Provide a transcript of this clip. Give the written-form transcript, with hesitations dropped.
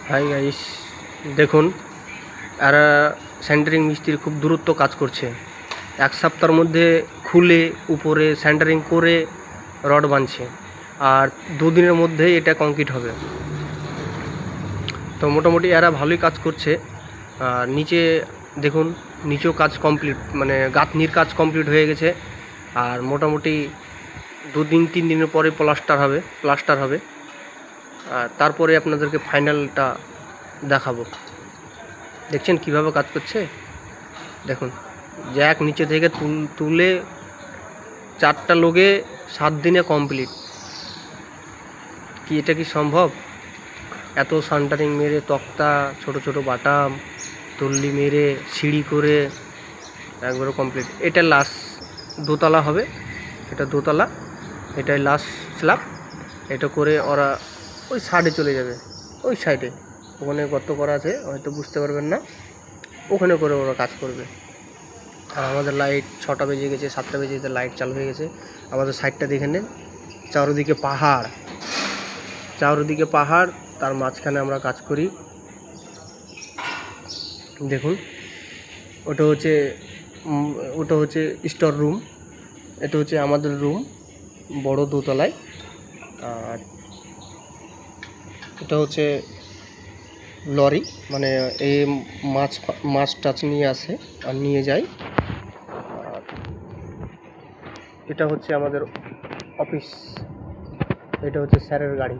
Hi guys, দেখুন এরা centering মিস্ত্রি খুব দূরত্ব কাজ করছে। এক সপ্তাহের মধ্যে খুলে উপরে সেন্টারিং করে রড বাঁধছে, আর দুদিনের মধ্যে এটা কংক্রিট হবে। তো মোটামুটি এরা ভালোই কাজ করছে। আর নিচে দেখুন, নিচেও কাজ কমপ্লিট, মানে গাঁথনির কাজ কমপ্লিট হয়ে গেছে। আর মোটামুটি 2-3 দিনের পরে প্লাস্টার হবে। আর তারপরে আপনাদেরকে ফাইনালটা দেখাবো। দেখছেন কিভাবে কাজ করছে, দেখুন জ্যাক নিচে থেকে তুলে 4টা লোকে 7 দিনে কমপ্লিট। এটা কি সম্ভব? এত সেন্টারিং মেরে, তক্তা, ছোট ছোট বাটাম, তুল্লি মেরে, সিঁড়ি করে একবারে কমপ্লিট। এটা লাস্ট দোতলা হবে, এটা দোতলা, এটাই লাস্ট স্ল্যাব। এটা করে ওরা ওই সাইডে চলে যাবে, ওই সাইডে ওখানে গর্ত করা আছে, হয়তো বুঝতে পারবেন না, ওখানে করে ওরা কাজ করবে। আর আমাদের লাইট 6টা বেজে গেছে, 7টা বেজে গেছে, লাইট চালু হয়ে গেছে। আমাদের সাইডটা দেখে নেন, চারোদিকে পাহাড়, তার মাঝখানে আমরা কাজ করি। দেখুন ওটা হচ্ছে স্টোর রুম, এটা হচ্ছে আমাদের রুম, বড় দোতলায়। আর এটা হচ্ছে লরি, মানে এই মাছ টাছ নিয়ে আসে আর নিয়ে যায়। আর এটা হচ্ছে আমাদের অফিস, এটা হচ্ছে স্যারের গাড়ি।